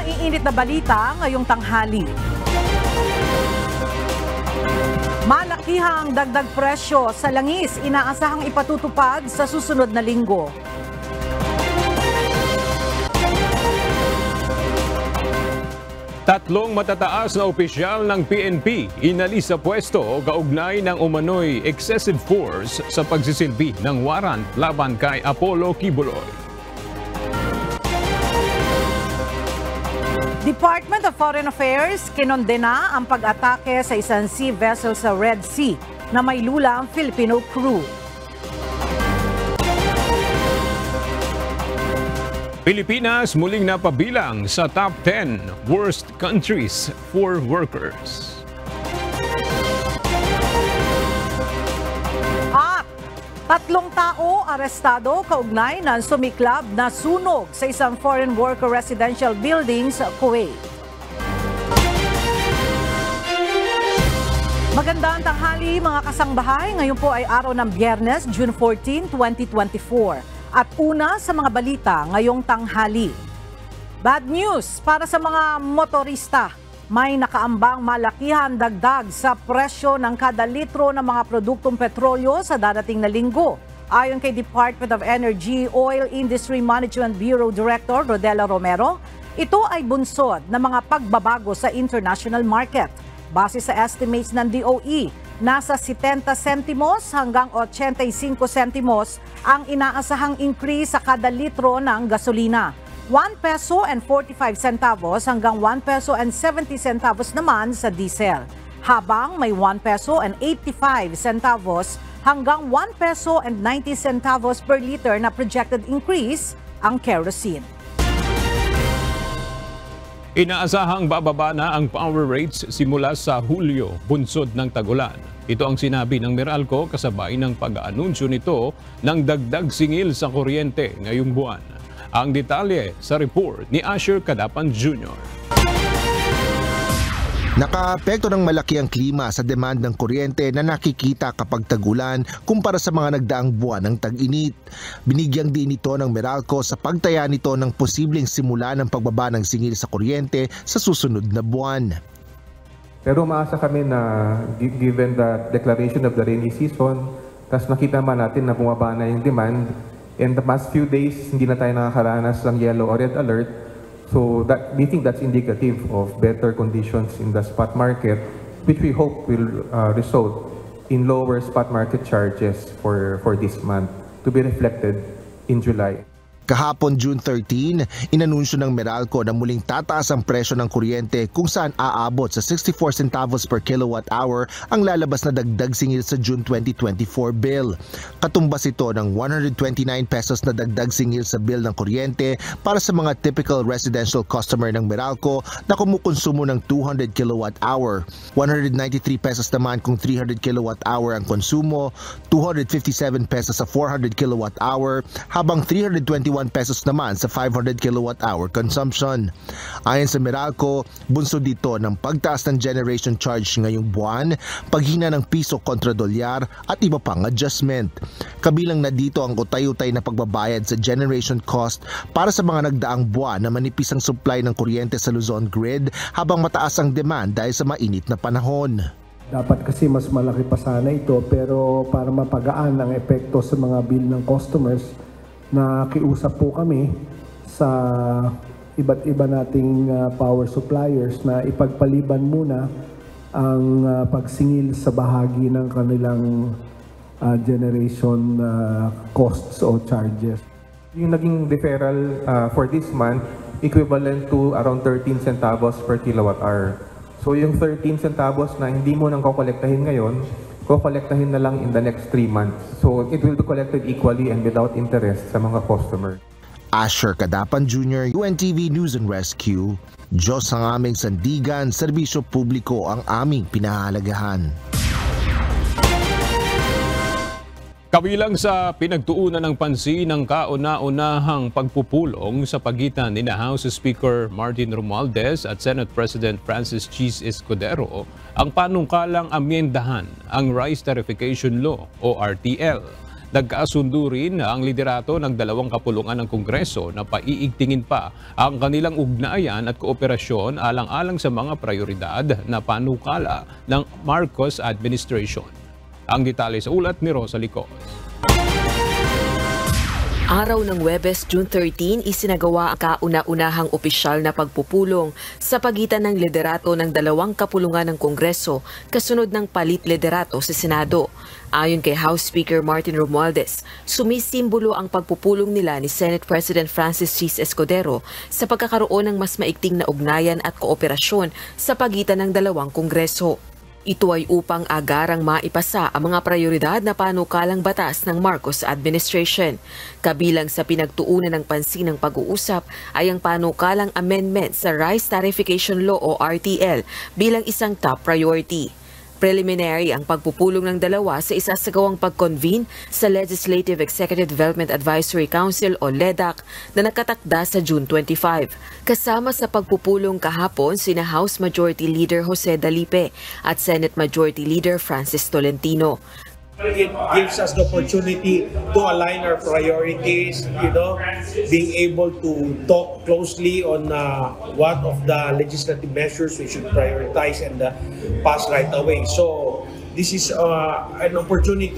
maiinit na balita ngayong tanghali. Malakihang dagdag presyo sa langis inaasahang ipatutupad sa susunod na linggo. Tatlong matataas na opisyal ng PNP inalis sa pwesto kaugnay ng umano'y excessive force sa pagsisilbi ng warrant laban kay Apollo Kibuloy. Department of Foreign Affairs kinondena ang pag-atake sa isang sea vessel sa Red Sea na may lulang Filipino crew. Pilipinas muling napabilang sa top 10 worst countries for workers. At 3 tao arestado kaugnay ng sumiklab na sunog sa isang foreign worker residential building sa Kuwait. Magandang tanghali mga kasangbahay. Ngayon po ay araw ng Biyernes, June 14, 2024. At una sa mga balita ngayong tanghali. Bad news para sa mga motorista. May nakaambang malakihan dagdag sa presyo ng kada litro ng mga produktong petrolyo sa darating na linggo. Ayon kay Department of Energy Oil Industry Management Bureau Director Rodela Romero, ito ay bunsod ng mga pagbabago sa international market. Base sa estimates ng DOE, nasa 70 sentimos hanggang 85 sentimos ang inaasahang increase sa kada litro ng gasolina. 1 peso and 45 centavos hanggang 1 peso and 70 centavos naman sa diesel. Habang may 1 peso and 85 centavos hanggang 1 peso and 90 centavos per liter na projected increase ang kerosene. Inaasahang bababa na ang power rates simula sa Hulyo, bunsod ng tag-ulan. Ito ang sinabi ng Meralco kasabay ng pag-aanunsyo nito ng dagdag singil sa kuryente ngayong buwan. Ang detalye sa report ni Asher Cadapan Jr. Nakaapekto ng malaki ang klima sa demand ng kuryente na nakikita kapag tag-ulan kumpara sa mga nagdaang buwan ng tag-init. Binigyang din ito ng Meralco sa pagtaya nito ng posibleng simula ng pagbaba ng singil sa kuryente sa susunod na buwan. Pero umaasa kami na given the declaration of the rainy season, tas nakita man natin na bumaba na yung demand, and the past few days hindi na tayo nakakaranas ng yellow or red alert. So we think that's indicative of better conditions in the spot market, which we hope will result in lower spot market charges for this month to be reflected in July. Kahapon June 13, inanunsyo ng Meralco na muling tataas ang presyo ng kuryente kung saan aabot sa 64 centavos per kilowatt hour ang lalabas na dagdag singil sa June 2024 bill. Katumbas ito ng 129 pesos na dagdag singil sa bill ng kuryente para sa mga typical residential customer ng Meralco na kumukonsumo ng 200 kilowatt hour. 193 pesos naman kung 300 kilowatt hour ang konsumo, 257 pesos sa 400 kilowatt hour, habang 321 pesos naman sa 500 kilowatt hour consumption. Ayon sa Meralco, bunsod dito ng pagtaas ng generation charge ngayong buwan, paghina ng piso kontra dolyar at iba pang adjustment. Kabilang na dito ang utay-utay na pagbabayad sa generation cost para sa mga nagdaang buwan na manipis ang supply ng kuryente sa Luzon grid habang mataas ang demand dahil sa mainit na panahon. Dapat kasi mas malaki pa sana ito, pero para mapagaan ang epekto sa mga bill ng customers, nakiusap po kami sa iba't iba nating power suppliers na ipagpaliban muna ang pagsingil sa bahagi ng kanilang generation costs o charges. Yung naging deferral for this month, equivalent to around 13 centavos per kilowatt hour. So yung 13 centavos na hindi mo nang kukolektahin ngayon, kukolektahin na lang in the next 3 months. So it will be collected equally and without interest sa mga customer. Asher Cadapan Jr., UNTV News and Rescue. Diyos ang aming sandigan, serbisyo publiko ang aming pinahalagahan. Kabilang sa pinagtuunan ng pansin ng kauna-unahang pagpupulong sa pagitan ni House Speaker Martin Romualdez at Senate President Francis Chis Escudero ang panungkalang amyendahan ang Rice Tarification Law o RTL. Nagkasundo rin ang liderato ng dalawang kapulungan ng Kongreso na paiigtingin pa ang kanilang ugnayan at kooperasyon alang-alang sa mga prioridad na panukala ng Marcos administration. Ang detalye sa ulat ni Rosalie Cos. Araw ng Huwebes, June 13, isinagawa ang kauna-unahang opisyal na pagpupulong sa pagitan ng liderato ng dalawang kapulungan ng Kongreso kasunod ng palit liderato sa Senado. Ayon kay House Speaker Martin Romualdez, sumisimbolo ang pagpupulong nila ni Senate President Francis Chis Escudero sa pagkakaroon ng mas maigting na ugnayan at kooperasyon sa pagitan ng dalawang Kongreso. Ito ay upang agarang maipasa ang mga prioridad na panukalang batas ng Marcos administration. Kabilang sa pinagtuunan ng pansin ng pag-uusap ay ang panukalang amendment sa Rice Tarification Law o RTL bilang isang top priority. Preliminary ang pagpupulong ng dalawa sa isasagawang pag-convene sa Legislative Executive Development Advisory Council o LEDAC na nakatakda sa June 25. Kasama sa pagpupulong kahapon sina House Majority Leader Jose Dalipe at Senate Majority Leader Francis Tolentino. It gives us the opportunity to align our priorities, being able to talk closely on what of the legislative measures we should prioritize and pass right away. So this is an opportunity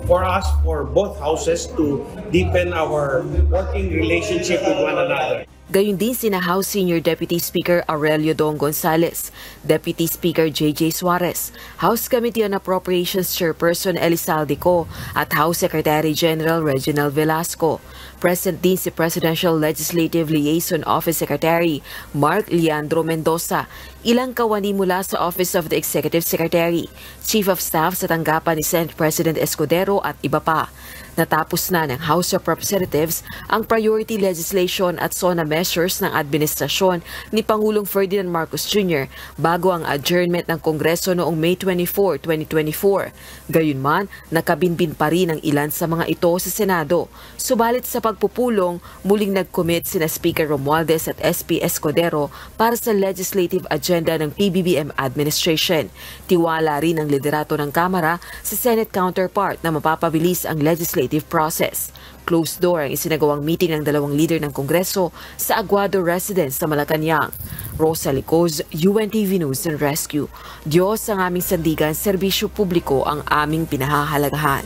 for us, for both houses, to deepen our working relationship with one another. Gayun din sina House Senior Deputy Speaker Aurelio Dong Gonzales, Deputy Speaker J.J. Suarez, House Committee on Appropriations Chairperson Elizalde Co at House Secretary General Reginald Velasco. Present din si Presidential Legislative Liaison Office Secretary Mark Leandro Mendoza, ilang kawani mula sa Office of the Executive Secretary, Chief of Staff sa tanggapan ni Senate President Escudero at iba pa. Natapos na ng House of Representatives ang priority legislation at SONA measures ng administrasyon ni Pangulong Ferdinand Marcos Jr. bago ang adjournment ng Kongreso noong May 24, 2024. Gayunman, nakabinbin pa rin ang ilan sa mga ito sa Senado. Subalit sa pagpupulong, muling nag-commit sina Speaker Romualdez at SP Escudero para sa legislative agenda ng PBBM administration. Tiwala rin ang liderato ng Kamara sa Senate counterpart na mapapabilis ang legislative process. Closed door ang isinagawang meeting ng dalawang leader ng Kongreso sa Aguado Residence sa Malacanang. Rosalie Cos, UNTV News and Rescue. Diyos ang aming sandigan, serbisyo publiko ang aming pinahahalagahan.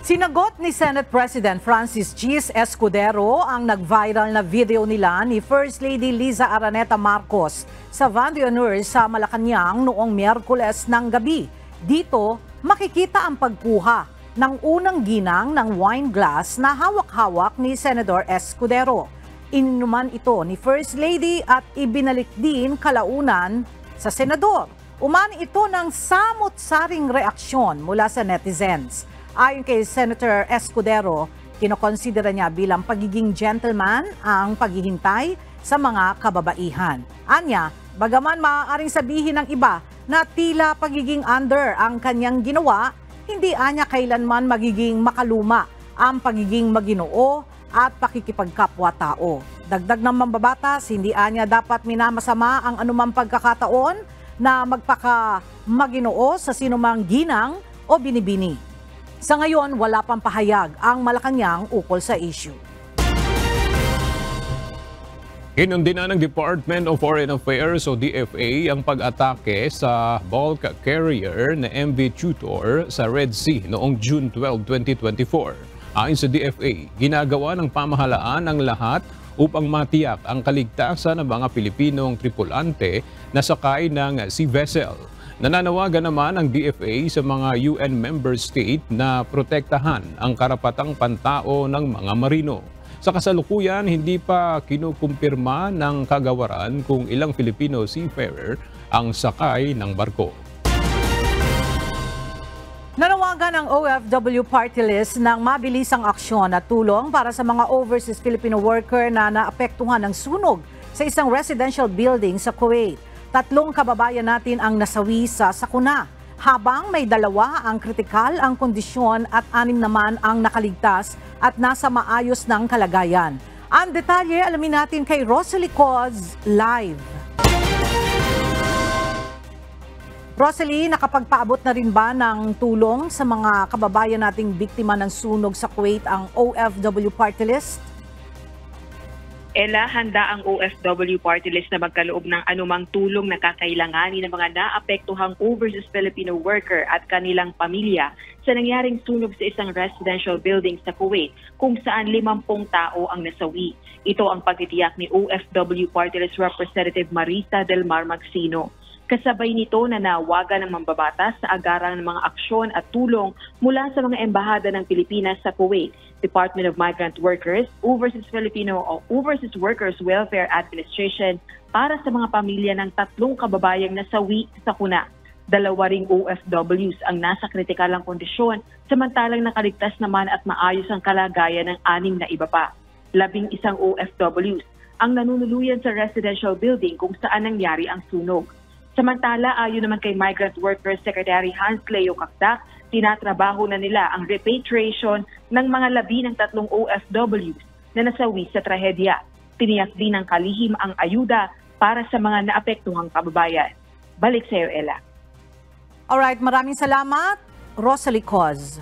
Sinagot ni Senate President Francis Chis Escudero ang nag-viral na video nila ni First Lady Liza Araneta Marcos sa Van de Honor sa Malacanang noong Miyerkules ng gabi. Dito, makikita ang pagkuha ng unang ginang ng wine glass na hawak-hawak ni Senador Escudero. Ininuman ito ni First Lady at ibinalik din kalaunan sa Senador. Umani ito ng samot-saring reaksyon mula sa netizens. Ayon kay Senator Escudero, kinokonsidera niya bilang pagiging gentleman ang paghihintay sa mga kababaihan. Anya, bagaman maaaring sabihin ng iba na tila pagiging under ang kanyang ginawa, hindi anya kailanman magiging makaluma ang pagiging maginoo at pakikipagkapwa-tao. Dagdag ng mambabatas, hindi anya dapat minamasama ang anumang pagkakataon na magpaka-maginoo sa sinumang ginang o binibini. Sa ngayon, wala pang pahayag ang Malacanang ukol sa issue. Inundina ng Department of Foreign Affairs o DFA ang pag-atake sa bulk carrier na MV Tutor sa Red Sea noong June 12, 2024. Ayon sa DFA, ginagawa ng pamahalaan ang lahat upang matiyak ang kaligtasan ng mga Pilipinong tripulante na sakay ng sea vessel. Nananawagan naman ang DFA sa mga UN member state na protektahan ang karapatang pantao ng mga marino. Sa kasalukuyan, hindi pa kinukumpirma ng kagawaran kung ilang Filipino seafarer ang sakay ng barko. Nanawagan ang OFW Party List ng mabilisang aksyon at tulong para sa mga overseas Filipino worker na naapektuhan ng sunog sa isang residential building sa Kuwait. 3 kababayan natin ang nasawi sa sakuna, habang may 2 ang kritikal ang kondisyon at 6 naman ang nakaligtas at nasa maayos ng kalagayan. Ang detalye alamin natin kay Rosalie Cos live. Rosalie, nakapagpaabot na rin ba ng tulong sa mga kababayan nating biktima ng sunog sa Kuwait ang OFW Party List? Ella, handa ang OFW Party List na magkaloob ng anumang tulong na kakailanganin ng mga naapektuhang overseas Filipino worker at kanilang pamilya sa nangyaring sunog sa isang residential building sa Kuwait kung saan 50 tao ang nasawi. Ito ang pagtitiyak ni OFW Party List Representative Marisa Del Mar Magsino. Kasabay nito na nawagan ng mambabatas sa agaran ng mga aksyon at tulong mula sa mga embahada ng Pilipinas sa Kuwait, Department of Migrant Workers, Overseas Filipino o Overseas Workers Welfare Administration para sa mga pamilya ng 3 kababayang nasawi sa kuna. 2 ring OFWs ang nasa kritikalang kondisyon, samantalang nakaligtas naman at maayos ang kalagayan ng 6 na iba pa. 11 OFWs ang nanunuluyan sa residential building kung saan nangyari ang sunog. Samantala, ayon naman kay Migrant Workers Secretary Hans Leo Kakdak, tinatrabaho na nila ang repatriation ng mga labi ng 3 OFWs na nasawi sa trahedya. Tiniyak din ng kalihim ang ayuda para sa mga naapektuhang kababayan. Balik sa iyo, Ella. Alright, maraming salamat, Rosalie Coz.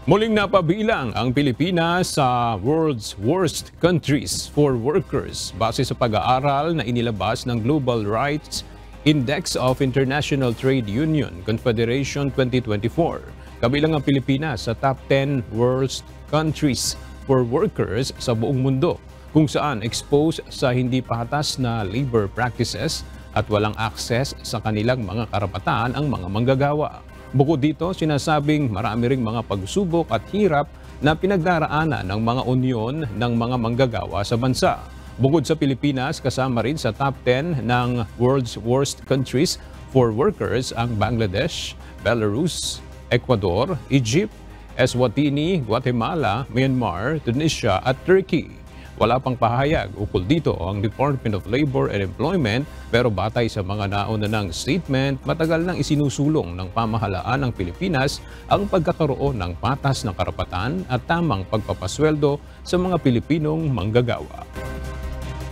Muling napabilang ang Pilipinas sa World's Worst Countries for Workers base sa pag-aaral na inilabas ng Global Rights Index of International Trade Union Confederation 2024. Kabilang ang Pilipinas sa top 10 worst countries for workers sa buong mundo, kung saan exposed sa hindi patas na labor practices at walang access sa kanilang mga karapatan ang mga manggagawa. Bukod dito, sinasabing marami ring mga pagsubok at hirap na pinagdaraanan ng mga unyon ng mga manggagawa sa bansa. Bukod sa Pilipinas, kasama rin sa top 10 ng World's Worst Countries for Workers ang Bangladesh, Belarus, Ecuador, Egypt, Eswatini, Guatemala, Myanmar, Tunisia at Turkey. Wala pang pahayag ukol dito ang Department of Labor and Employment, pero batay sa mga nauna ng statement, matagal nang isinusulong ng pamahalaan ng Pilipinas ang pagkakaroon ng patas na karapatan at tamang pagpapasweldo sa mga Pilipinong manggagawa.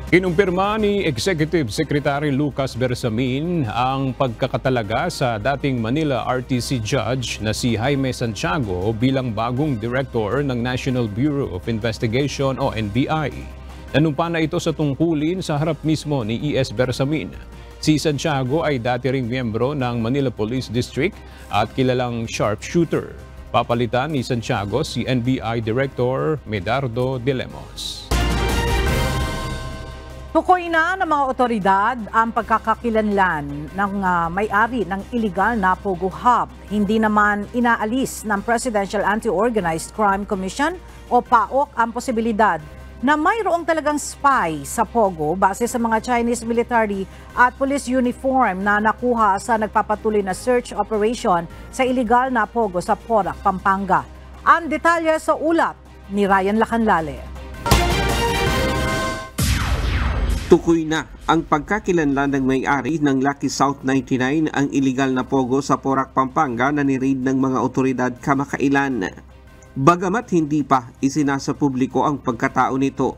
Kinumpirma ni Executive Secretary Lucas Bersamin ang pagkakatalaga sa dating Manila RTC Judge na si Jaime Santiago bilang bagong Director ng National Bureau of Investigation o NBI. Nanumpa na ito sa tungkulin sa harap mismo ni E.S. Bersamin. Si Santiago ay dati ring miyembro ng Manila Police District at kilalang sharpshooter. Papalitan ni Santiago si NBI Director Medardo de Lemos. Tukoy na ng mga otoridad ang pagkakakilanlan ng may-ari ng illegal na Pogo Hub. Hindi naman inaalis ng Presidential Anti-Organized Crime Commission o PAOC ang posibilidad na mayroong talagang spy sa Pogo base sa mga Chinese military at police uniform na nakuha sa nagpapatuloy na search operation sa illegal na Pogo sa Porac, Pampanga. Ang detalye sa ulat ni Ryan Lacanlale. Tukoy na ang pagkakilanlan ng may-ari ng Lucky South 99 ang iligal na Pogo sa Porac, Pampanga na ni-raid ng mga otoridad kamakailan. Bagamat hindi pa isinasa publiko ang pagkatao nito,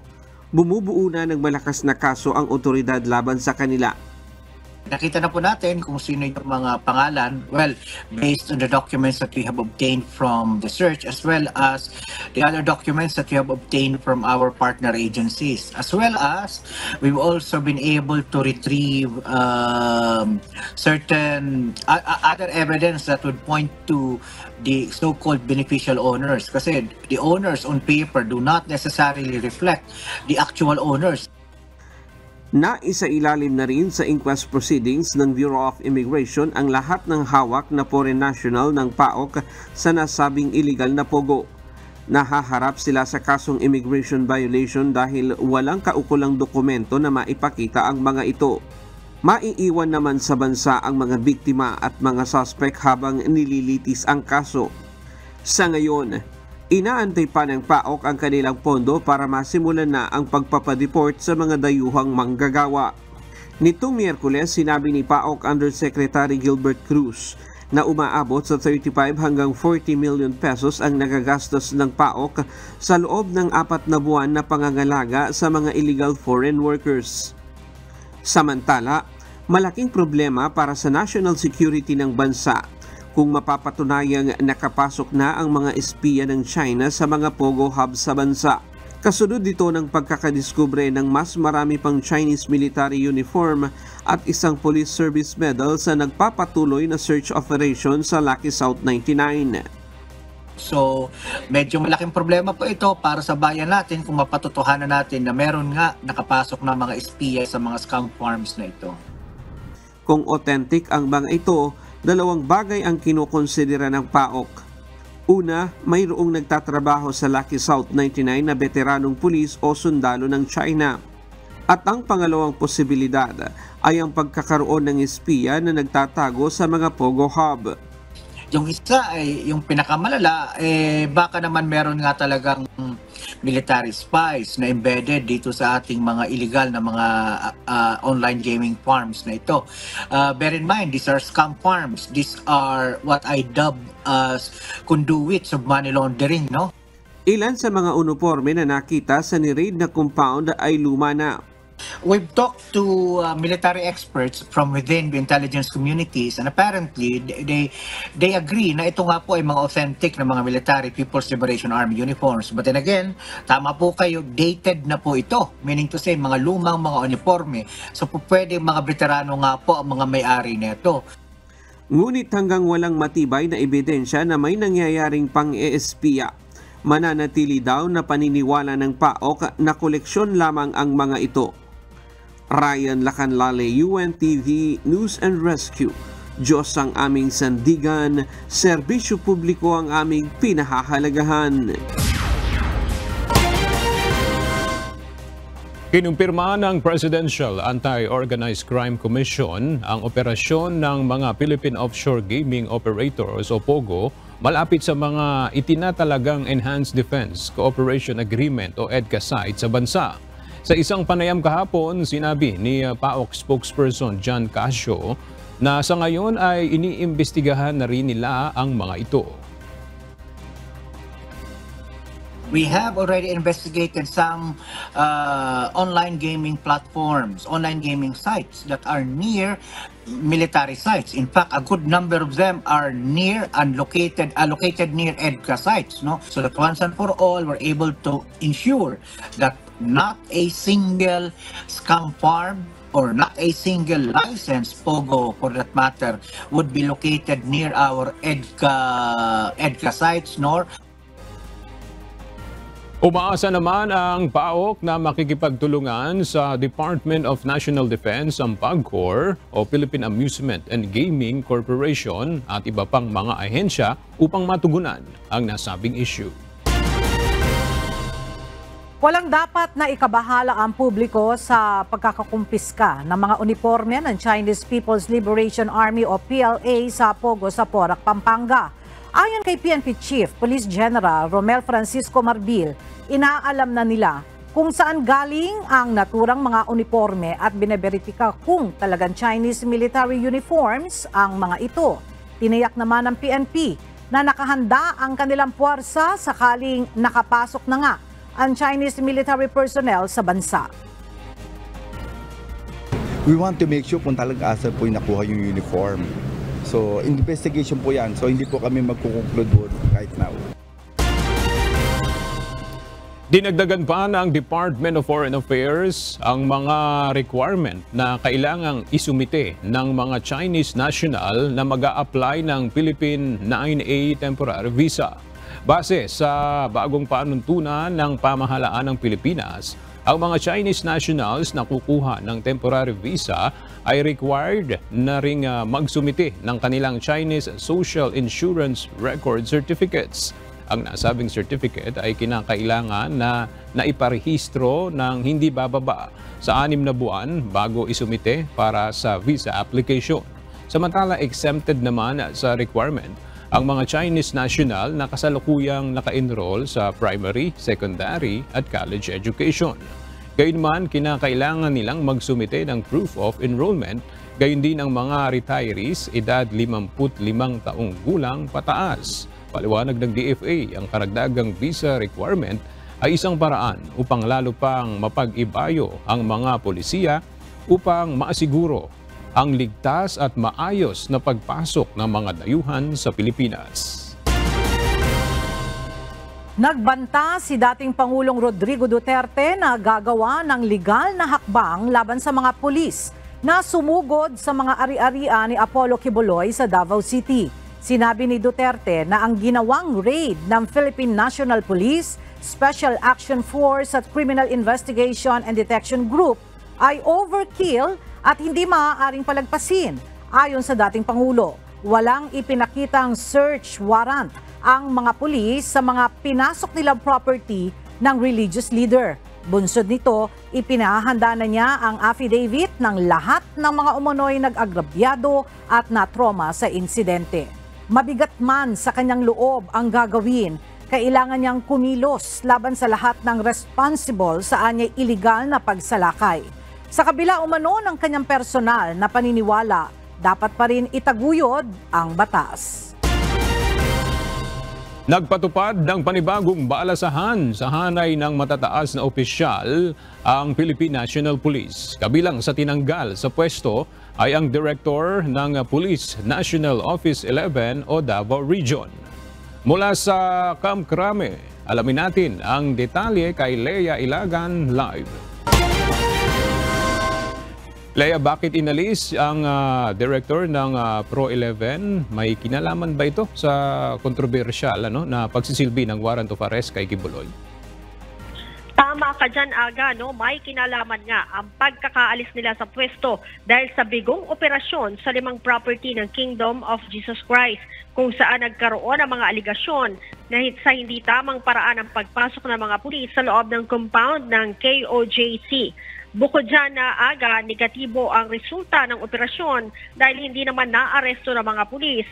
bumubuo na ng malakas na kaso ang otoridad laban sa kanila. Nakita na po natin kung sino yung mga pangalan, well, based on the documents that we have obtained from the search as well as the other documents that we have obtained from our partner agencies. As well as we've also been able to retrieve certain other evidence that would point to the so-called beneficial owners. Kasi the owners on paper do not necessarily reflect the actual owners. Naisailalim na rin sa inquest proceedings ng Bureau of Immigration ang lahat ng hawak na foreign national ng PAOC sa nasabing illegal na Pogo. Nahaharap sila sa kasong immigration violation dahil walang kaukulang dokumento na maipakita ang mga ito. Maiiwan naman sa bansa ang mga biktima at mga suspect habang nililitis ang kaso. Sa ngayon, inaantay pa ng PAOC ang kanilang pondo para masimulan na ang pagpapadeport sa mga dayuhang manggagawa. Nitong Miyerkules, sinabi ni PAOC Undersecretary Gilbert Cruz na umaabot sa 35 hanggang 40 million pesos ang nagagastos ng PAOC sa loob ng 4 na buwan na pangangalaga sa mga illegal foreign workers. Samantala, Malaking problema para sa national security ng bansa kung mapapatunayang nakapasok na ang mga espiya ng China sa mga Pogo hubs sa bansa. Kasunod dito ng pagkakadiskubre ng mas marami pang Chinese military uniform at isang police service medal sa nagpapatuloy na search operation sa Lucky South 99. So, medyo malaking problema po ito para sa bayan natin kung mapatutuhanan natin na meron nga nakapasok na mga espiya sa mga scam farms na ito. Kung authentic ang mga ito, dalawang bagay ang kinukonsidera ng PAOK. Una, mayroong nagtatrabaho sa Lucky South 99 na veteranong pulis o sundalo ng China. At ang pangalawang posibilidad ay ang pagkakaroon ng espiya na nagtatago sa mga Pogo Hub. Yung isa ay yung pinakamalala, baka naman meron nga talagang military spies na embedded dito sa ating mga illegal na mga online gaming farms na ito. Bear in mind, these are scam farms. These are what I dub as conduits of money laundering, no? Ilan sa mga uniforme na nakita sa ni-raid na compound ay luma na. We've talked to military experts from within the intelligence communities, and apparently they agree na ito nga po ay mga authentic na mga military People's Liberation Army uniforms. But then again, tama po kayo, dated na po ito. Meaning to say, mga lumang mga uniforme. So po pwede mga veterano nga po ang mga may-ari nito. Ngunit hanggang walang matibay na ebidensya na may nangyayaring pang-eespiya, mananatili daw na paniniwala ng PAOK na koleksyon lamang ang mga ito. Ryan Lacanlale, UNTV News and Rescue. Diyos ang aming sandigan, serbisyo publiko ang aming pinahahalagahan. Kinumpirma ng Presidential Anti-Organized Crime Commission ang operasyon ng mga Philippine Offshore Gaming Operators o POGO malapit sa mga itinatalagang Enhanced Defense Cooperation Agreement o EDCA site sa bansa. Sa isang panayam kahapon, sinabi ni PAOK spokesperson John Casio na sa ngayon ay iniimbestigahan na rin nila ang mga ito. We have already investigated some online gaming platforms, online gaming sites that are near military sites. In fact, a good number of them are near and located near EDCA sites. No? So that once and for all, we're able to ensure that not a single scam farm or not a single licensed POGO, for that matter, would be located near our EDCA sites, nor Umaasa naman ang PAOK na makikipagtulungan sa Department of National Defense, ang PAGCOR o Philippine Amusement and Gaming Corporation at iba pang mga ahensya upang matugunan ang nasabing issue. Walang dapat na ikabahala ang publiko sa pagkakakumpiska ng mga uniforme ng Chinese People's Liberation Army o PLA sa Pogo sa Porac, Pampanga. Ayon kay PNP Chief Police General Romel Francisco Marbil, inaalam na nila kung saan galing ang naturang mga uniforme at bineberipika kung talagang Chinese military uniforms ang mga ito. Tiniyak naman ng PNP na nakahanda ang kanilang puwersa sakaling nakapasok na nga ang Chinese military personnel sa bansa. We want to make sure kung talagang asa po yung nakuha yung uniform. So, investigation po yan. So, hindi po kami magkukonclude po right now. Dinagdagan pa ng Department of Foreign Affairs ang mga requirement na kailangang isumite ng mga Chinese national na mag-a-apply ng Philippine 9A temporary visa. Base sa bagong panuntunan ng pamahalaan ng Pilipinas, ang mga Chinese nationals na kukuha ng temporary visa ay required na ring magsumite ng kanilang Chinese Social Insurance Record Certificates. Ang nasabing certificate ay kinakailangan na naiparehistro ng hindi bababa sa 6 na buwan bago isumite para sa visa application. Samantala, exempted naman sa requirement ang mga Chinese national na kasalukuyang naka-enroll sa primary, secondary at college education. Gayunman, kinakailangan nilang magsumite ng proof of enrollment, gayon din ang mga retirees edad 55 taong gulang pataas. Paliwanag ng DFA, ang karagdagang visa requirement ay isang paraan upang lalo pang mapag-ibayo ang mga polisiya upang maasiguro ang ligtas at maayos na pagpasok ng mga dayuhan sa Pilipinas. Nagbanta si dating Pangulong Rodrigo Duterte na gagawa ng legal na hakbang laban sa mga pulis na sumugod sa mga ari-arian ni Apollo Quiboloy sa Davao City. Sinabi ni Duterte na ang ginawang raid ng Philippine National Police, Special Action Force at Criminal Investigation and Detection Group ay overkill at hindi maaaring palagpasin. Ayon sa dating Pangulo, walang ipinakitang search warrant ang mga pulis sa mga pinasok nilang property ng religious leader. Bunsod nito, ipinahanda na niya ang affidavit ng lahat ng mga umunoy nag-agrabyado at na-trauma sa insidente. Mabigat man sa kanyang loob ang gagawin, kailangan niyang kumilos laban sa lahat ng responsible sa anyay iligal na pagsalakay. Sa kabila umano ng kanyang personal na paniniwala, dapat pa rin itaguyod ang batas. Nagpatupad ng panibagong baalasahan sa hanay ng matataas na opisyal ang Philippine National Police. Kabilang sa tinanggal sa pwesto ay ang Director ng Police National Office 11 o Davao Region. Mula sa Camp Crame, alamin natin ang detalye kay Lea Ilagan live. Lea, bakit inalis ang director ng Pro 11? May kinalaman ba ito sa kontrobersyal na pagsisilbi ng warrant of arrest kay Quiboloy? Tama ka dyan, Aga, no? May kinalaman nga ang pagkakaalis nila sa pwesto dahil sa bigong operasyon sa 5 property ng Kingdom of Jesus Christ kung saan nagkaroon ng mga aligasyon na sa hindi tamang paraan ng pagpasok ng mga pulis sa loob ng compound ng KOJC. Bukod dyan na Aga, negatibo ang resulta ng operasyon dahil hindi naman naaresto ng mga pulis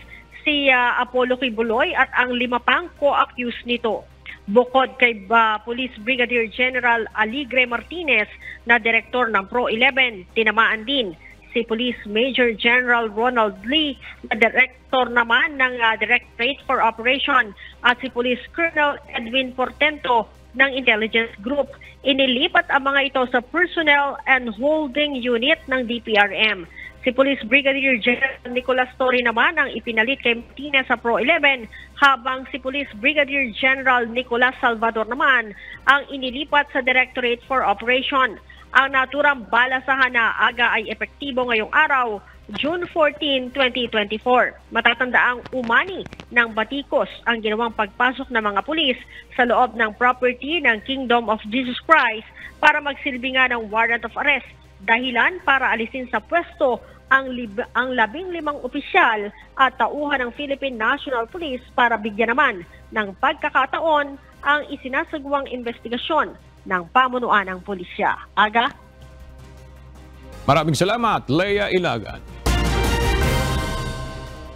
si Apollo Quiboloy at ang 5 pang co-accused nito. Bukod kay Police Brigadier General Aligre Martinez na direktor ng Pro 11, tinamaan din si Police Major General Ronald Lee na direktor naman ng Directorate for Operation at si Police Colonel Edwin Portento ng Intelligence Group. Inilipat ang mga ito sa Personnel and Holding Unit ng DPRM. Si Police Brigadier General Nicolas Torre naman ang ipinalit kay Martinez sa Pro 11 habang si Police Brigadier General Nicolas Salvador naman ang inilipat sa Directorate for Operation. Ang naturang balasahan na Aga ay epektibo ngayong araw, June 14, 2024. Matatandaang umani ng batikos ang ginawang pagpasok ng mga pulis sa loob ng property ng Kingdom of Jesus Christ para magsilbi nga ng warrant of arrest. Dahilan para alisin sa pwesto ang 15 opisyal at tauhan ng Philippine National Police para bigyan naman ng pagkakataon ang isinasagawang investigasyon ng pamunuan ng pulisya. Aga? Maraming salamat, Lea Ilagan.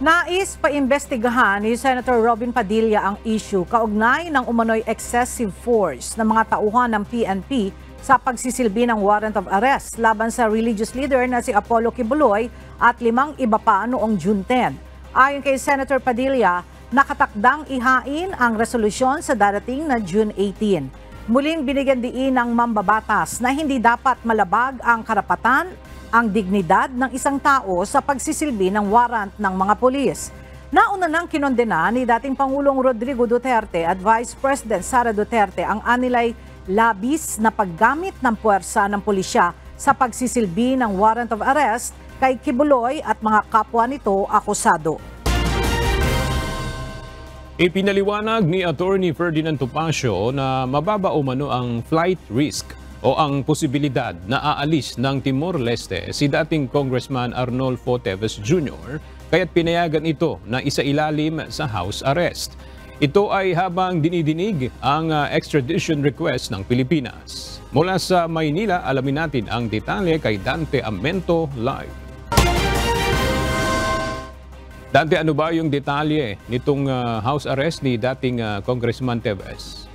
Nais paimbestigahan ni Senator Robin Padilla ang issue kaugnay ng umano'y excessive force ng mga tauhan ng PNP sa pagsisilbi ng warrant of arrest laban sa religious leader na si Apollo Quiboloy at 5 iba pa noong June 10. Ayon kay Senator Padilla, nakatakdang ihain ang resolusyon sa darating na June 18. Muling binigyan diin ng mambabatas na hindi dapat malabag ang karapatan, ang dignidad ng isang tao sa pagsisilbi ng warrant ng mga pulis. Nauna nang kinondena ni dating Pangulong Rodrigo Duterte at Vice President Sara Duterte ang anilay labis na paggamit ng puwersa ng pulisya sa pagsisilbi ng warrant of arrest kay Quiboloy at mga kapwa nito akusado. Ipinaliwanag ni Attorney Ferdinand Topacio na mababa umano ang flight risk o ang posibilidad na aalis ng Timor-Leste si dating Congressman Arnolfo Teves Jr. kaya't pinayagan ito na isailalim sa house arrest. Ito ay habang dinidinig ang extradition request ng Pilipinas. Mula sa Maynila, alamin natin ang detalye kay Dante Amento live. Dante, ano ba yung detalye nitong house arrest ni dating Congressman Teves?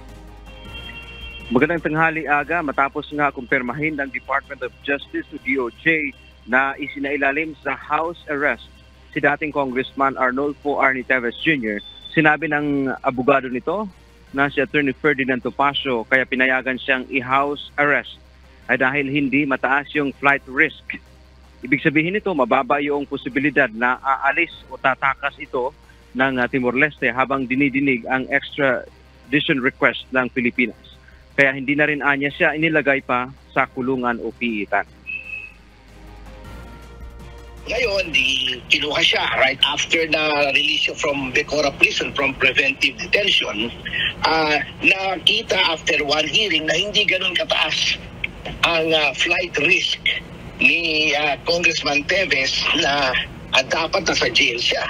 Magandang tanghali, Aga. Matapos nga kumpirmahin ng Department of Justice o DOJ na isinailalim sa house arrest si dating Congressman Arnolfo Arnie Teves Jr., sinabi ng abogado nito na si Attorney Ferdinand Topacio kaya pinayagan siyang i-house arrest ay dahil hindi mataas yung flight risk Ibig sabihin nito, mababa yung posibilidad na aalis o tatakas ito ng Timor-Leste habang dinidinig ang extradition request ng Pilipinas. Kaya hindi na rin anya siya inilagay pa sa kulungan o piitan. Ngayon, kinuha siya right after na release from Becora Prison from preventive detention. Nakita after one hearing na hindi ganun kataas ang flight risk ni Congressman Teves na dapat nasa jail siya.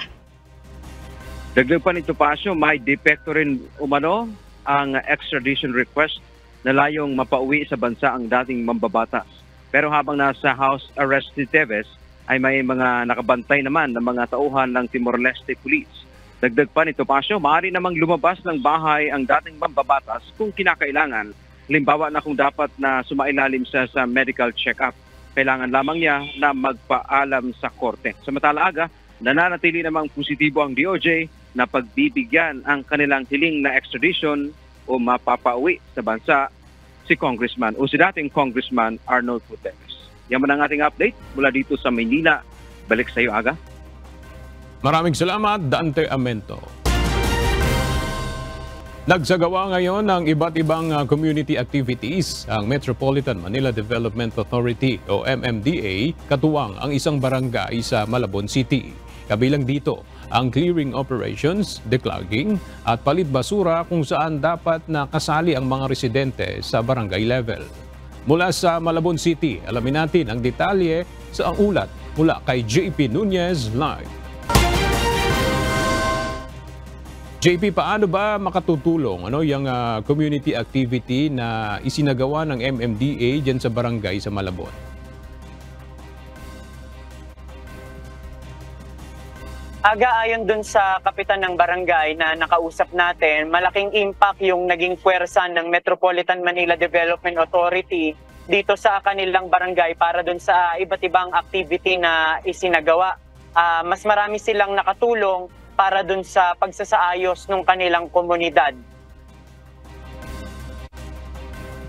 Dagdag pa nito, Pasio, may depekto rin umano ang extradition request na layong mapauwi sa bansa ang dating mambabatas. Pero habang nasa house arrest si Teves, ay may mga nakabantay naman ng mga tauhan ng Timor-Leste Police. Dagdag pa nito, Pasio, maaari namang lumabas ng bahay ang dating mambabatas kung kinakailangan. Halimbawa na kung dapat na sumailalim siya sa medical check-up. Kailangan lamang niya na magpaalam sa korte. Samantala aga, nananatili namang positibo ang DOJ na pagbibigyan ang kanilang hiling na extradition o mapapauwi sa bansa si Congressman o si dating Congressman Arnold Teves. Yan man ang ating update mula dito sa Maynila. Balik sa iyo, Aga. Maraming salamat, Dante Amento. Nagsagawa ngayon ng iba't ibang community activities ang Metropolitan Manila Development Authority o MMDA katuwang ang isang barangay sa Malabon City. Kabilang dito ang clearing operations, declogging at palit basura kung saan dapat na kasali ang mga residente sa barangay level. Mula sa Malabon City, alamin natin ang detalye sa ang ulat mula kay JP Nunez Live. JP, paano ba makatutulong yung community activity na isinagawa ng MMDA dyan sa barangay sa Malabon? Aga, ayon dun sa kapitan ng barangay na nakausap natin, malaking impact yung naging puwersa ng Metropolitan Manila Development Authority dito sa kanilang barangay para dun sa iba't ibang activity na isinagawa. Mas marami silang nakatulong para dun sa pagsasaayos ng kanilang komunidad.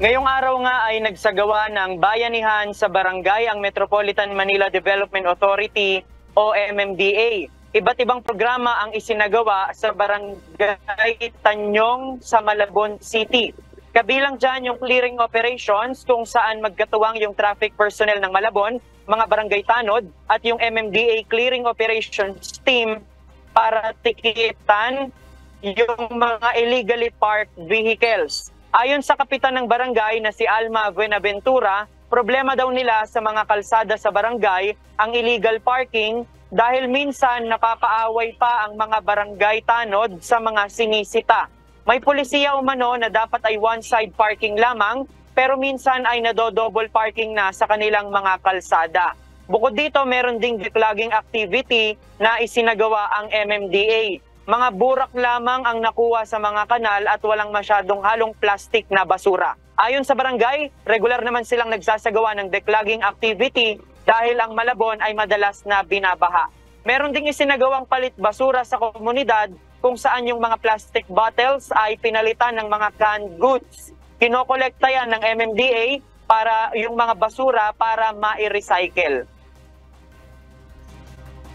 Ngayong araw nga ay nagsagawa ng bayanihan sa barangay ang Metropolitan Manila Development Authority o MMDA. Iba't ibang programa ang isinagawa sa barangay Tanyong sa Malabon City. Kabilang dyan yung clearing operations kung saan magkatuwang yung traffic personnel ng Malabon, mga barangay tanod at yung MMDA clearing operations team para tikitan yung mga illegally parked vehicles. Ayon sa kapitan ng barangay na si Alma Buenaventura, problema daw nila sa mga kalsada sa barangay ang illegal parking dahil minsan napapaaway pa ang mga barangay tanod sa mga sinisita. May pulisiya umano na dapat ay one-side parking lamang pero minsan ay nado-double parking na sa kanilang mga kalsada. Bukod dito, meron ding declogging activity na isinagawa ang MMDA. Mga burak lamang ang nakuha sa mga kanal at walang masyadong halong plastic na basura. Ayon sa barangay, regular naman silang nagsasagawa ng declogging activity dahil ang Malabon ay madalas na binabaha. Meron ding isinagawang palit basura sa komunidad kung saan yung mga plastic bottles ay pinalitan ng mga canned goods. Kinokolekta yan ng MMDA para yung mga basura para ma-recycle.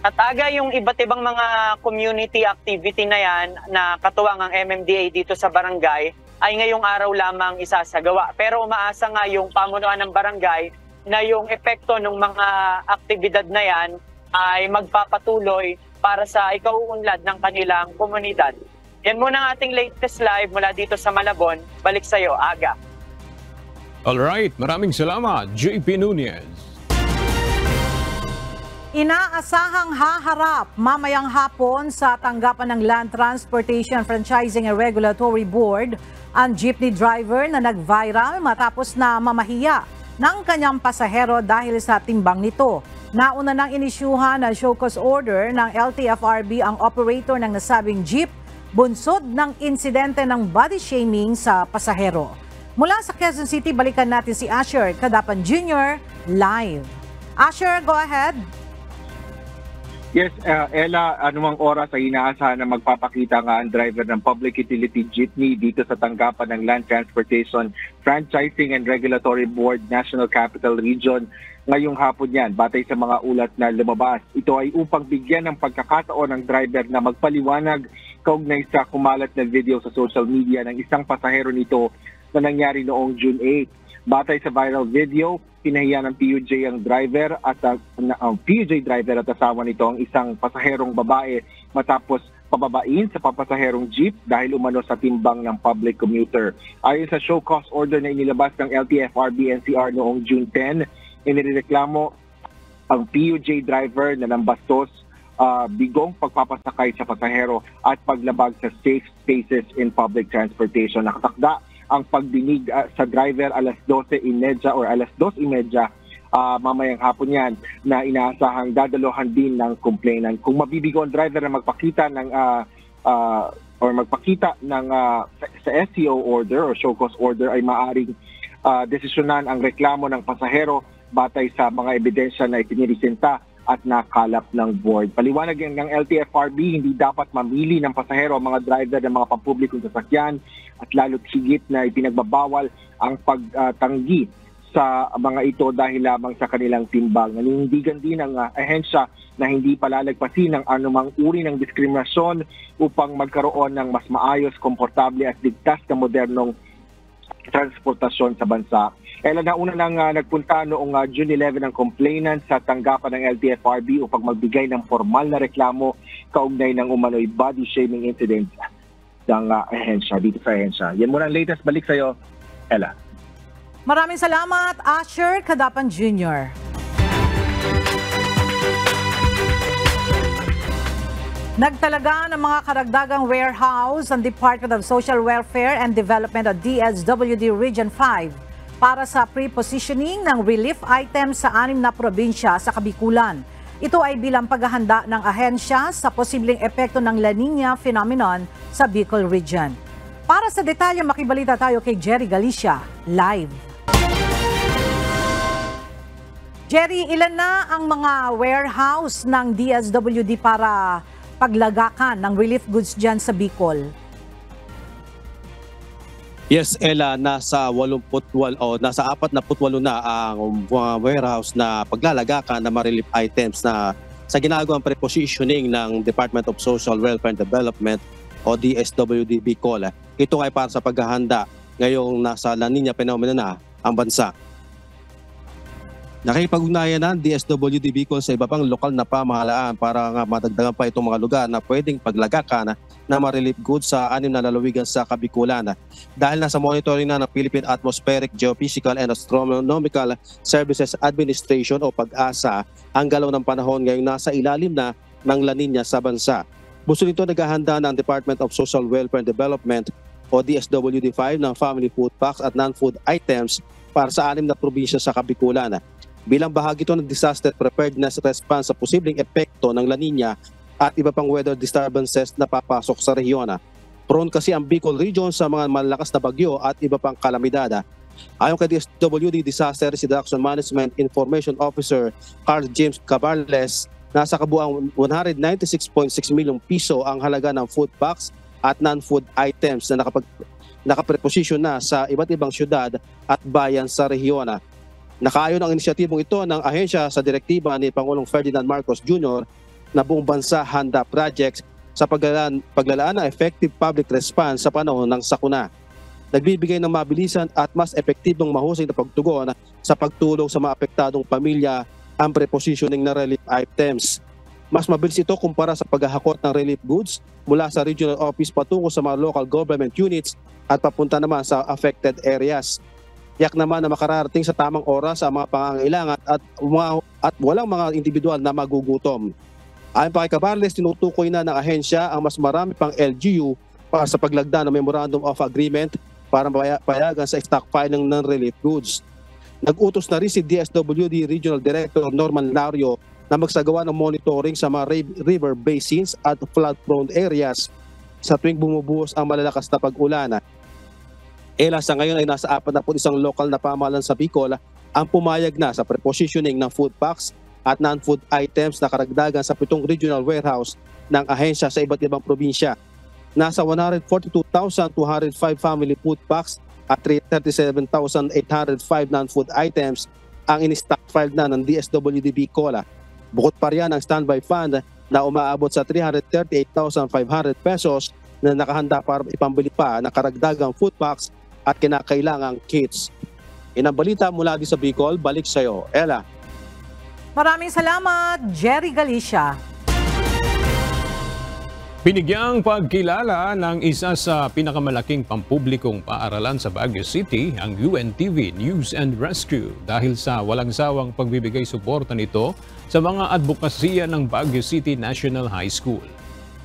At aga yung iba't ibang mga community activity na yan na katuwang ang MMDA dito sa barangay ay ngayong araw lamang isasagawa. Pero umaasa nga yung pamunuan ng barangay na yung epekto ng mga aktibidad na yan ay magpapatuloy para sa ikauunlad ng kanilang komunidad. Yan muna ang ating latest live mula dito sa Malabon. Balik sa iyo, Aga. Alright, maraming salamat, JP Nunez. Inaasahang haharap mamayang hapon sa tanggapan ng Land Transportation Franchising and Regulatory Board ang jeepney driver na nag-viral matapos na mamahiya ng kanyang pasahero dahil sa timbang nito. Nauna nang inisyuhan na show cause order ng LTFRB ang operator ng nasabing jeep bunsod ng insidente ng body shaming sa pasahero. Mula sa Quezon City, balikan natin si Asher Cadapan Jr. live. Asher, go ahead. Yes, Ella, anumang oras ay inaasahan na magpapakita nga ang driver ng public utility jeepney dito sa tanggapan ng Land Transportation Franchising and Regulatory Board National Capital Region ngayong hapon yan, batay sa mga ulat na lumabas. Ito ay upang bigyan ng pagkakataon ng driver na magpaliwanag kaugnay sa kumalat na video sa social media ng isang pasahero nito na nangyari noong June 8. Batay sa viral video, pinahiya ng PUJ ang driver at PUJ driver at asawa nito ang isang pasaherong babae matapos pababain sa papasaherong jeep dahil umano sa timbang ng public commuter. Ayon sa show cause order na inilabas ng LTFRB-NCR noong June 10, inireklamo ang PUJ driver na nambastos, bigong pagpapasakay sa pasahero at paglabag sa safe spaces in public transportation. Nakatakda ang pagdinig sa driver alas 12:30 or alas 2:30 mamayang hapon yan na inaasahang dadalohan din ng complainant. Kung mabibigo ang driver na magpakita ng sa SCO order or show cause order ay maaaring desisyonan ang reklamo ng pasahero batay sa mga ebidensya na ipiniresenta at nakalap ng board. Paliwanag ng LTFRB, hindi dapat mamili ng pasahero ang mga driver ng mga pampublikong sasakyan at lalo't higit na ipinagbabawal ang pagtanggi sa mga ito dahil lamang sa kanilang timbang. Nanindigan din ang ahensya na hindi palalagpasin ng anumang uri ng diskriminasyon upang magkaroon ng mas maayos, komportable at ligtas na modernong transportasyon sa bansa. Nauna nang nagpunta noong June 11 ang complainant sa tanggapan ng LTFRB upang magbigay ng formal na reklamo kaugnay ng umano'y body shaming incident ng ahensya, dito sa ahensya. Yan muna ang latest. Balik sa'yo, Ella. Maraming salamat, Asher Kadapan Jr. Nagtalaga ng mga karagdagang warehouse ang Department of Social Welfare and Development at DSWD Region 5 para sa pre-positioning ng relief items sa 6 na probinsya sa Kabikulan. Ito ay bilang paghahanda ng ahensya sa posibleng epekto ng La Nina phenomenon sa Bicol Region. Para sa detalye, makibalita tayo kay Jerry Galicia, live. Jerry, ilan na ang mga warehouse ng DSWD para paglagakan ng relief goods dyan sa Bicol? Yes, Ella, nasa 48 na ang warehouse na paglalagakan ng mga relief items na sa ginagawang prepositioning ng Department of Social Welfare and Development o DSWD Bicol. Ito ay para sa paghahanda ngayong nasa La Nina phenomenon na ang bansa. Nakipag-ugnayan ng DSWD Bicol sa iba pang lokal na pamahalaan para nga madagdagan pa itong mga lugar na pwedeng paglagakan na mga relief goods sa 6 na lalawigan sa Kabikulan. Dahil nasa monitoring na ng Philippine Atmospheric, Geophysical and Astronomical Services Administration o PAGASA ang galaw ng panahon ngayong nasa ilalim na ng La Nina sa bansa. Gusto nito naghahanda ng Department of Social Welfare and Development o DSWD-5 ng family food packs at non-food items para sa 6 na probinsya sa Kabikulan. Bilang bahagi ito ng disaster preparedness response sa posibleng epekto ng La Nina at iba pang weather disturbances na papasok sa rehiyon. Prone kasi ang Bicol Region sa mga malakas na bagyo at iba pang kalamidad. Ayon kay DSWD Disaster Reduction Management Information Officer Carl James Cabarles, nasa kabuang 196.6 milyong piso ang halaga ng food packs at non-food items na nakapreposisyon na sa iba't ibang syudad at bayan sa rehiyon. Nakaayon ang inisyatibong ito ng ahensya sa direktiba ni Pangulong Ferdinand Marcos Jr. na buong bansa handa projects sa paglalaan ng effective public response sa panahon ng sakuna. Nagbibigay ng mabilisan at mas epektibong mahusay na pagtugon sa pagtulong sa mga apektadong pamilya ang prepositioning na relief items. Mas mabilis ito kumpara sa paghahakot ng relief goods mula sa regional office patungo sa mga local government units at papunta naman sa affected areas. Tiyak naman na makararating sa tamang oras ang mga pangangailangan at walang mga individual na magugutom. Ayon pa kay Cabarles, tinutukoy na ng ahensya ang mas marami pang LGU para sa paglagda ng Memorandum of Agreement para payagan sa stockpiling ng relief goods. Nag-utos na rin si DSWD Regional Director Norman Lario na magsagawa ng monitoring sa mga river basins at flood-prone areas sa tuwing bumubuhos ang malalakas na pag-ulan. Sa ngayon ay nasa 41 lokal na pamahalaan sa Bicol ang pumayag na sa prepositioning ng food packs at non-food items na karagdagan sa 7 regional warehouse ng ahensya sa iba't ibang probinsya. Nasa 142,205 family food packs at 37,805 non-food items ang in-stockpile na ng DSWD Bicol. Bukod pa riyan ang standby fund na umaabot sa 338,500 pesos na nakahanda para ipambili pa na karagdagang food packs at kinakailangang kits. Inang balita mula di sa Bicol, balik sa iyo, Ella. Maraming salamat, Jerry Galicia. Binigyang pagkilala ng isa sa pinakamalaking pampublikong paaralan sa Baguio City, ang UNTV News and Rescue, dahil sa walang sawang pagbibigay suporta nito sa mga advokasya ng Baguio City National High School.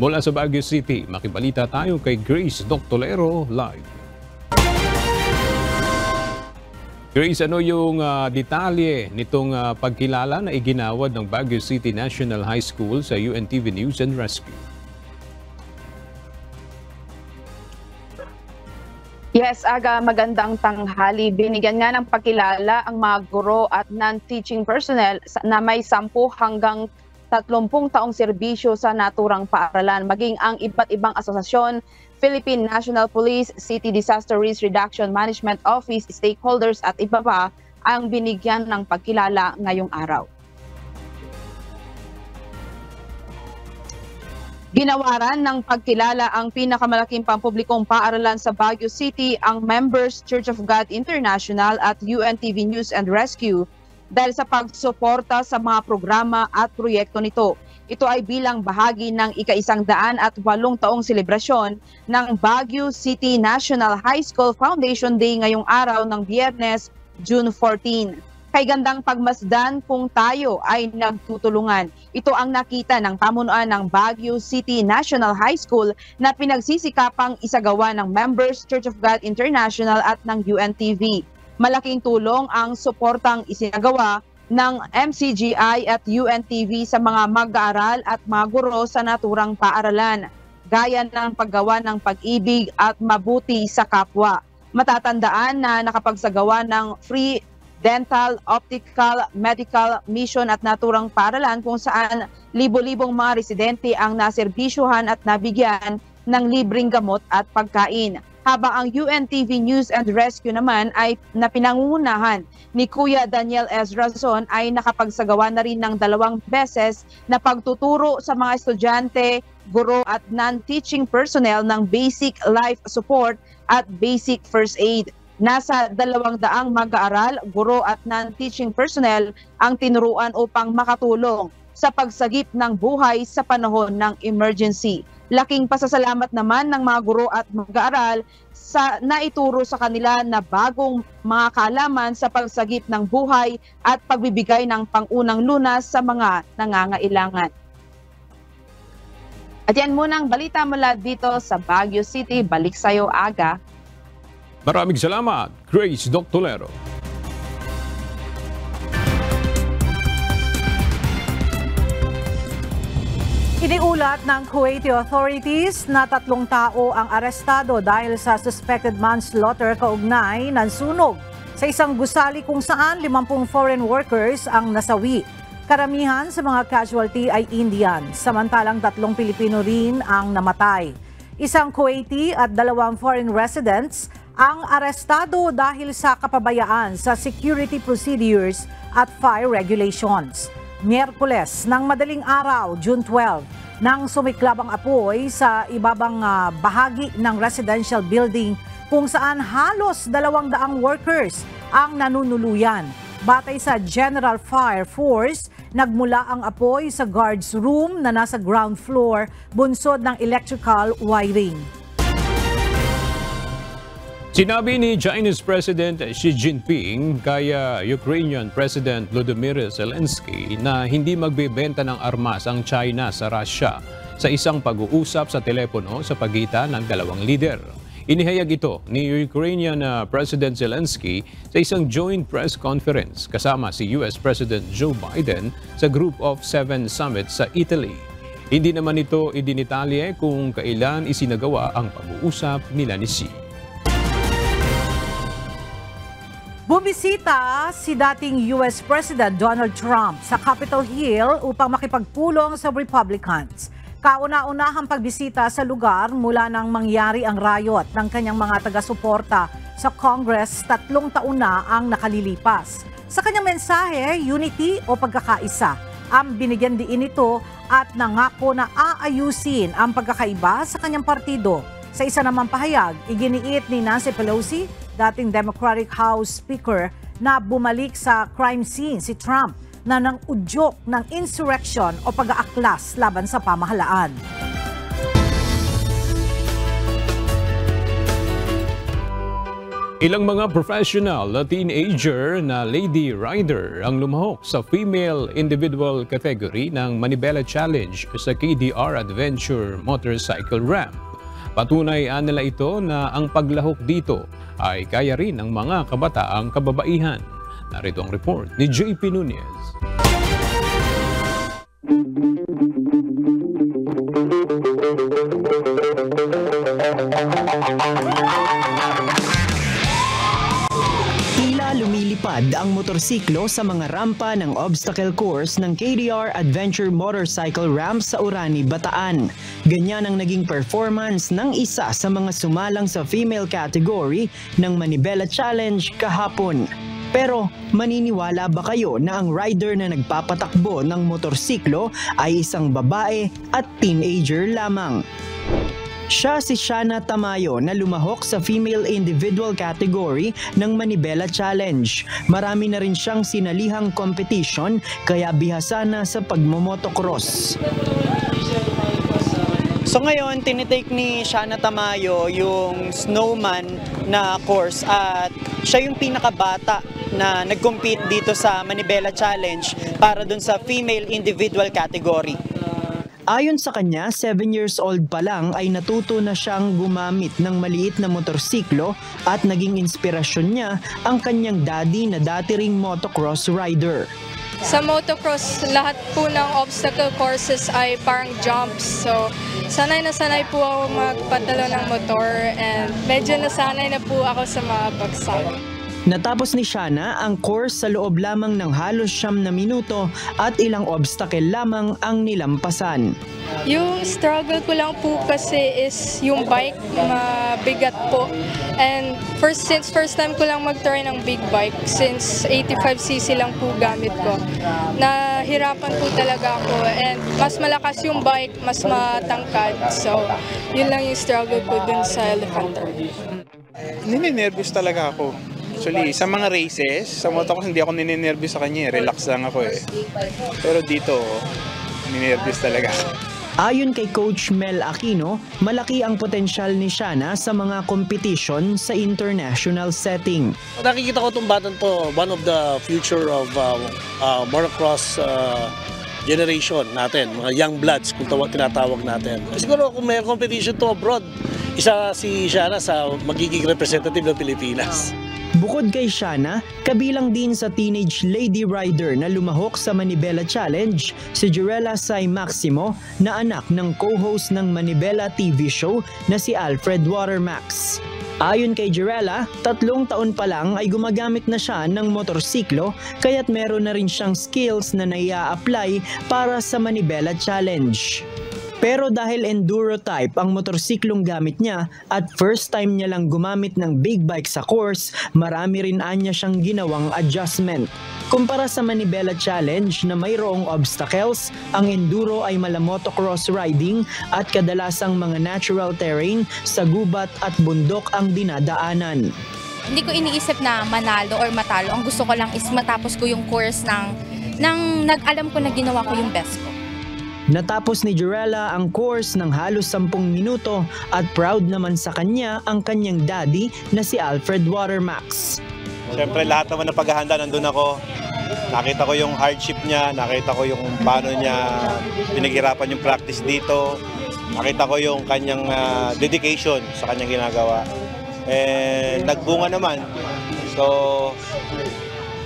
Mula sa Baguio City, makibalita tayo kay Grace Doctolero live. Grace, ano yung detalye nitong pagkilala na iginawad ng Baguio City National High School sa UNTV News and Rescue? Yes, Aga, magandang tanghali. Binigyan nga ng pagkilala ang mga guro at non-teaching personnel na may 10 hanggang 30 taong serbisyo sa naturang paaralan, maging ang iba't ibang asosasyon, Philippine National Police, City Disaster Risk Reduction Management Office, stakeholders at iba pa ang binigyan ng pagkilala ngayong araw. Ginawaran ng pagkilala ang pinakamalaking pampublikong paaralan sa Baguio City, ang Members Church of God International at UNTV News and Rescue dahil sa pagsuporta sa mga programa at proyekto nito. Ito ay bilang bahagi ng ika-108 taong selebrasyon ng Baguio City National High School Foundation Day ngayong araw ng Biyernes, June 14. Kay gandang pagmasdan kung tayo ay nagtutulungan. Ito ang nakita ng pamunuan ng Baguio City National High School na pinagsisikapang isagawa ng Members Church of God International at ng UNTV. Malaking tulong ang suportang isinagawa ng MCGI at UNTV sa mga mag-aaral at mga guro sa naturang paaralan, gaya ng paggawa ng pag-ibig at mabuti sa kapwa. Matatandaan na nakapagsagawa ng free dental, optical, medical, mission at naturang paaralan kung saan libo-libong mga residente ang naserbisyuhan at nabigyan ng libreng gamot at pagkain. Habang ang UNTV News and Rescue naman ay napinangungunahan ni Kuya Daniel Ezrazon ay nakapagsagawa na rin ng 2 beses na pagtuturo sa mga estudyante, guro at non-teaching personnel ng basic life support at basic first aid. Nasa 200 mag-aaral, guro at non-teaching personnel ang tinuruan upang makatulong sa pagsagip ng buhay sa panahon ng emergency. Laking pasasalamat naman ng mga guro at mag-aaral sa naituro sa kanila na bagong mga kaalaman sa pagsagip ng buhay at pagbibigay ng pangunang lunas sa mga nangangailangan. At yan munang balita mula dito sa Baguio City. Balik sa'yo, Aga. Maraming salamat, Grace Doctolero. Iniulat ng Kuwaiti authorities na 3 tao ang arestado dahil sa suspected manslaughter kaugnay ng sunog sa isang gusali kung saan 50 foreign workers ang nasawi. Karamihan sa mga casualty ay Indian, samantalang 3 Pilipino rin ang namatay. Isang Kuwaiti at 2 foreign residents ang arestado dahil sa kapabayaan sa security procedures at fire regulations. Miyerkules ng madaling araw, June 12, nang sumiklab ang apoy sa ibabang bahagi ng residential building kung saan halos 200 workers ang nanunuluyan. Batay sa General Fire Force, nagmula ang apoy sa guards room na nasa ground floor, bunsod ng electrical wiring. Sinabi ni Chinese President Xi Jinping kay Ukrainian President Volodymyr Zelensky na hindi magbebenta ng armas ang China sa Russia sa isang pag-uusap sa telepono sa pagitan ng 2 lider. Inihayag ito ni Ukrainian President Zelensky sa isang joint press conference kasama si US President Joe Biden sa Group of 7 Summit sa Italy. Hindi naman ito idinitalye kung kailan isinagawa ang pag-uusap nila ni Xi. Bumisita si dating US President Donald Trump sa Capitol Hill upang makipagpulong sa Republicans. Kauna-unahang pagbisita sa lugar mula nang mangyari ang riot ng kanyang mga taga-suporta sa Congress 3 taon na ang nakalilipas. Sa kanyang mensahe, unity o pagkakaisa ang binigyan diin ito at nangako na aayusin ang pagkakaiba sa kanyang partido. Sa isa namang pahayag, iginiit ni Nancy Pelosi, dating Democratic House Speaker, na bumalik sa crime scene si Trump na nang udyok ng insurrection o pag-aaklas laban sa pamahalaan. Ilang mga professional na teenager na lady rider ang lumahok sa female individual category ng Manibela Challenge sa KDR Adventure Motorcycle Ramp. Patunay nila ito na ang paglahok dito ay kaya rin ng mga kabataang kababaihan. Narito ang report ni JP Nunez. Lumilipad ang motorsiklo sa mga rampa ng obstacle course ng KDR Adventure Motorcycle Ramp sa Orani, Bataan. Ganyan ang naging performance ng isa sa mga sumalang sa female category ng Manibela Challenge kahapon. Pero maniniwala ba kayo na ang rider na nagpapatakbo ng motorsiklo ay isang babae at teenager lamang? Siya si Shana Tamayo na lumahok sa female individual category ng Manibela Challenge. Marami na rin siyang sinalihang competition kaya bihasa na sa pagmomotocross. So ngayon, tinitake ni Shana Tamayo yung snowman na course at siya yung pinakabata na nag-compete dito sa Manibela Challenge para dun sa female individual category. Ayon sa kanya, 7 years old pa lang ay natuto na siyang gumamit ng maliit na motorsiklo at naging inspirasyon niya ang kanyang daddy na dati ring motocross rider. Sa motocross, lahat po ng obstacle courses ay parang jumps. So, sanay na sanay po ako magpatalo ng motor and medyo nasanay na po ako sa mga bagsak. Natapos ni Shana ang course sa loob lamang ng halos 9 na minuto at ilang obstacle lamang ang nilampasan. Yung struggle ko lang po kasi is yung bike, mabigat po. And since first time ko lang mag-try ng big bike, since 85cc lang po gamit ko, nahirapan po talaga ako. And mas malakas yung bike, mas matangkad. So, yun lang yung struggle ko dun sa Elephanta. Nininervous talaga ako. Actually, sa mga races, sa motocross hindi ako nininervous sa kanya, relax lang ako eh. Pero dito, nininervous talaga ako. Ayon kay Coach Mel Aquino, malaki ang potensyal ni Shana sa mga competition sa international setting. Nakikita ko itong batang to, one of the future of motocross generation natin, mga young bloods kung tinatawag natin. Siguro kung may competition to abroad, isa si Shana sa magiging representative ng Pilipinas. Bukod kay Shana, kabilang din sa teenage lady rider na lumahok sa Manibela Challenge, si Jurella Sai Maximo na anak ng co-host ng Manibela TV show na si Alfred Watermax. Ayon kay Jurella, 3 taon pa lang ay gumagamit na siya ng motorsiklo kaya't meron na rin siyang skills na nai-apply para sa Manibela Challenge. Pero dahil enduro type ang motorsiklong gamit niya at first time niya lang gumamit ng big bike sa course, marami rin anya siyang ginawang adjustment. Kumpara sa Manibela Challenge na mayroong obstacles, ang enduro ay mala motocross riding at kadalasang mga natural terrain sa gubat at bundok ang dinadaanan. Hindi ko iniisip na manalo or matalo. Ang gusto ko lang is matapos ko yung course ng nag-alam ko na ginawa ko yung best ko. Natapos ni Jurella ang course ng halos 10 minuto at proud naman sa kanya ang kanyang daddy na si Alfred Watermax. Siyempre lahat naman ng paghahanda nandun ako. Nakita ko yung hardship niya, nakita ko yung paano niya pinaghirapan yung practice dito. Nakita ko yung kanyang dedication sa kanyang ginagawa. Nagbunga naman. So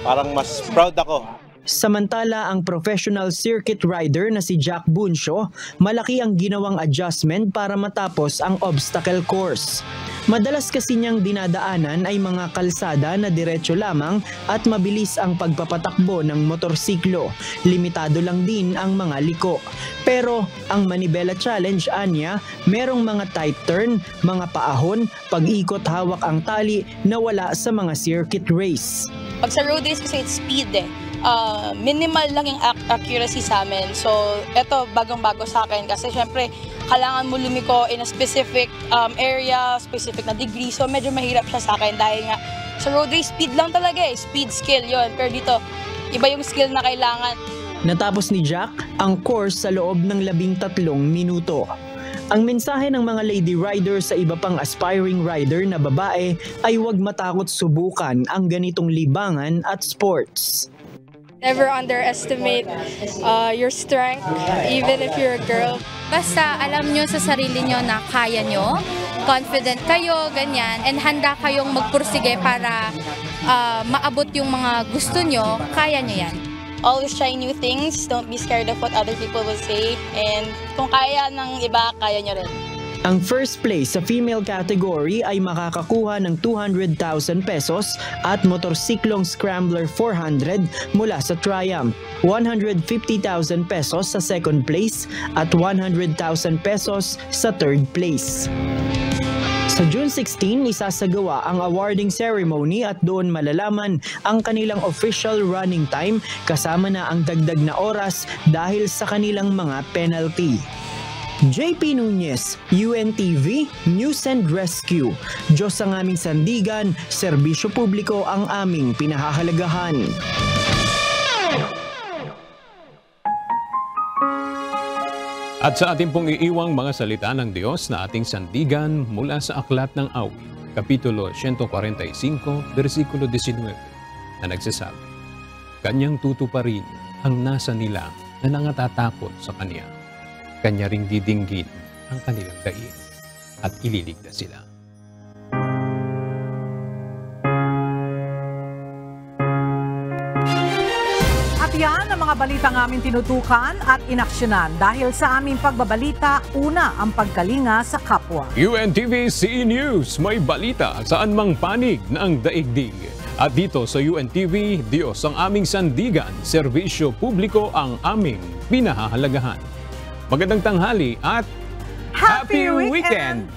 parang mas proud ako Samantala, ang professional circuit rider na si Jack Buncio, malaki ang ginawang adjustment para matapos ang obstacle course. Madalas kasi niyang dinadaanan ay mga kalsada na diretso lamang at mabilis ang pagpapatakbo ng motorsiklo. Limitado lang din ang mga liko. Pero ang Manibela Challenge, anya, merong mga tight turn, mga paahon, pag-ikot hawak ang tali na wala sa mga circuit race. Pag sa road race kasi it's speed minimal lang yung accuracy sa amin. So, eto bagong-bago sa akin kasi syempre, kailangan mo lumiko in a specific area, specific na degree. So, medyo mahirap siya sa akin dahil nga sa road race, speed lang talaga speed skill yon. Pero dito, iba yung skill na kailangan. Natapos ni Jack ang course sa loob ng 13 minuto. Ang mensahe ng mga lady rider sa iba pang aspiring rider na babae ay huwag matakot subukan ang ganitong libangan at sports. Never underestimate your strength, even if you're a girl. Basta alam nyo sa sarili nyo na kaya nyo, confident kayo, ganyan, and handa kayong magpursige para maabot yung mga gusto nyo, kaya nyo yan. Always try new things, don't be scared of what other people will say, and kung kaya ng iba, kaya nyo rin. Ang first place sa female category ay makakakuha ng 200,000 pesos at motorsiklong Scrambler 400 mula sa Triumph, 150,000 pesos sa second place at 100,000 pesos sa third place. Sa June 16, isasagawa ang awarding ceremony at doon malalaman ang kanilang official running time kasama na ang dagdag na oras dahil sa kanilang mga penalty. JP Nunez, UNTV, News and Rescue. Diyos ang aming sandigan, serbisyo publiko ang aming pinahahalagahan. At sa ating pong iiwang mga salita ng Diyos na ating sandigan mula sa Aklat ng Awit, Kapitulo 145, versikulo 19, na nagsasabi, Kanyang tutuparin ang nasa nila na nangatatakot sa Kanya. Kanya ring didinggin ang kanilang daig at ililigtas sila. At yan ang mga balitang aming tinutukan at inaksyonan dahil sa aming pagbabalita, una ang pagkalinga sa kapwa. UNTV CE News, may balita saan mang panig ng daigdig. At dito sa UNTV, Diyos ang aming sandigan, serbisyo publiko ang aming pinahahalagahan. Magandang tanghali at Happy Weekend!